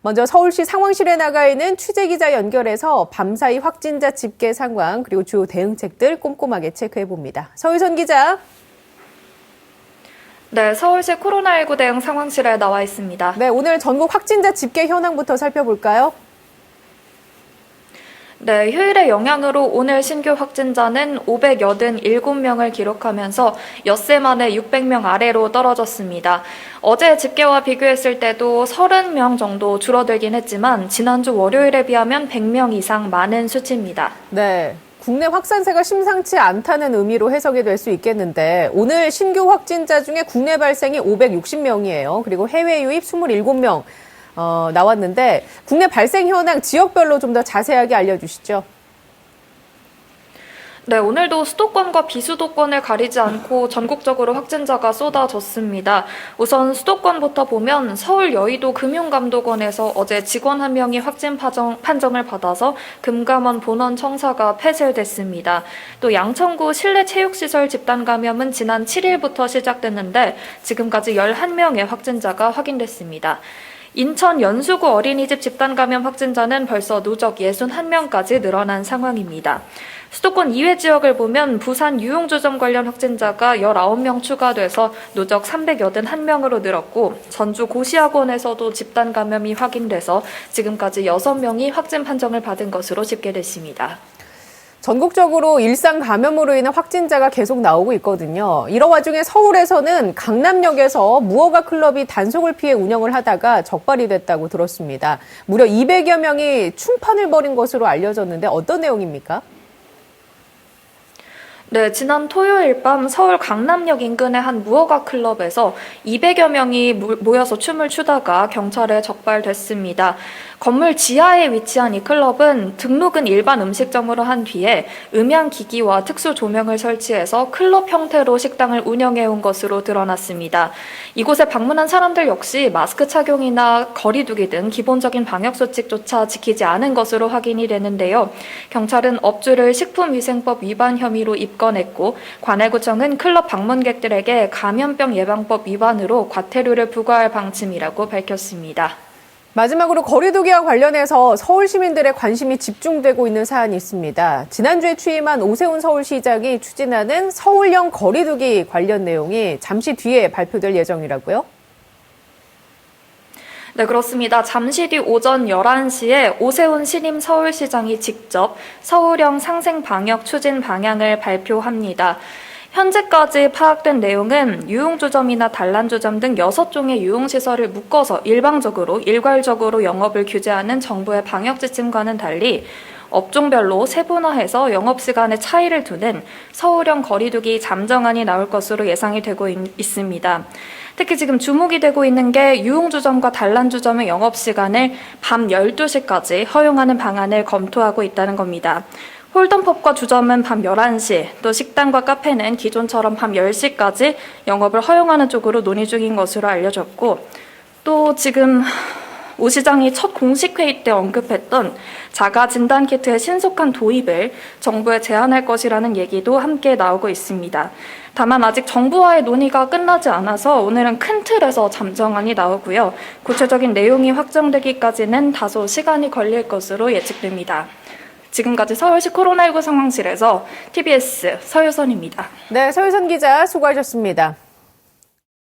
먼저 서울시 상황실에 나가 있는 취재기자 연결해서 밤사이 확진자 집계 상황 그리고 주요 대응책들 꼼꼼하게 체크해봅니다. 서유선 기자. 네, 서울시 코로나19 대응 상황실에 나와 있습니다. 네, 오늘 전국 확진자 집계 현황부터 살펴볼까요? 네, 휴일의 영향으로 오늘 신규 확진자는 587명을 기록하면서 엿새 만에 600명 아래로 떨어졌습니다. 어제 집계와 비교했을 때도 30명 정도 줄어들긴 했지만 지난주 월요일에 비하면 100명 이상 많은 수치입니다. 네. 국내 확산세가 심상치 않다는 의미로 해석이 될 수 있겠는데 오늘 신규 확진자 중에 국내 발생이 560명이에요. 그리고 해외 유입 27명 나왔는데 국내 발생 현황 지역별로 좀 더 자세하게 알려주시죠. 네, 오늘도 수도권과 비수도권을 가리지 않고 전국적으로 확진자가 쏟아졌습니다. 우선 수도권부터 보면 서울 여의도 금융감독원에서 어제 직원 한 명이 확진 판정을 받아서 금감원 본원 청사가 폐쇄됐습니다. 또 양천구 실내체육시설 집단 감염은 지난 7일부터 시작됐는데 지금까지 11명의 확진자가 확인됐습니다. 인천 연수구 어린이집 집단 감염 확진자는 벌써 누적 61명까지 늘어난 상황입니다. 수도권 이외 지역을 보면 부산 유흥주점 관련 확진자가 19명 추가돼서 누적 381명으로 늘었고 전주 고시학원에서도 집단 감염이 확인돼서 지금까지 6명이 확진 판정을 받은 것으로 집계됐습니다. 전국적으로 일상 감염으로 인한 확진자가 계속 나오고 있거든요. 이런 와중에 서울에서는 강남역에서 무허가 클럽이 단속을 피해 운영을 하다가 적발이 됐다고 들었습니다. 무려 200여 명이 충판을 벌인 것으로 알려졌는데 어떤 내용입니까? 네, 지난 토요일 밤 서울 강남역 인근의 한 무허가 클럽에서 200여 명이 모여서 춤을 추다가 경찰에 적발됐습니다. 건물 지하에 위치한 이 클럽은 등록은 일반 음식점으로 한 뒤에 음향기기와 특수 조명을 설치해서 클럽 형태로 식당을 운영해온 것으로 드러났습니다. 이곳에 방문한 사람들 역시 마스크 착용이나 거리 두기 등 기본적인 방역수칙조차 지키지 않은 것으로 확인이 되는데요. 경찰은 업주를 식품위생법 위반 혐의로 입건했고 관할구청은 클럽 방문객들에게 감염병 예방법 위반으로 과태료를 부과할 방침이라고 밝혔습니다. 마지막으로 거리두기와 관련해서 서울 시민들의 관심이 집중되고 있는 사안이 있습니다. 지난주에 취임한 오세훈 서울시장이 추진하는 서울형 거리두기 관련 내용이 잠시 뒤에 발표될 예정이라고요? 네, 그렇습니다. 잠시 뒤 오전 11시에 오세훈 신임 서울시장이 직접 서울형 상생 방역 추진 방향을 발표합니다. 현재까지 파악된 내용은 유흥주점이나 단란주점 등 6종의 유흥시설을 묶어서 일괄적으로 영업을 규제하는 정부의 방역지침과는 달리 업종별로 세분화해서 영업시간의 차이를 두는 서울형 거리두기 잠정안이 나올 것으로 예상이 되고 있습니다. 특히 지금 주목이 되고 있는 게 유흥주점과 단란주점의 영업시간을 밤 12시까지 허용하는 방안을 검토하고 있다는 겁니다. 홀덤펍과 주점은 밤 11시, 또 식당과 카페는 기존처럼 밤 10시까지 영업을 허용하는 쪽으로 논의 중인 것으로 알려졌고, 또 지금 오 시장이 첫 공식 회의 때 언급했던 자가 진단키트의 신속한 도입을 정부에 제안할 것이라는 얘기도 함께 나오고 있습니다. 다만 아직 정부와의 논의가 끝나지 않아서 오늘은 큰 틀에서 잠정안이 나오고요. 구체적인 내용이 확정되기까지는 다소 시간이 걸릴 것으로 예측됩니다. 지금까지 서울시 코로나19 상황실에서 TBS 서유선입니다. 네, 서유선 기자 수고하셨습니다.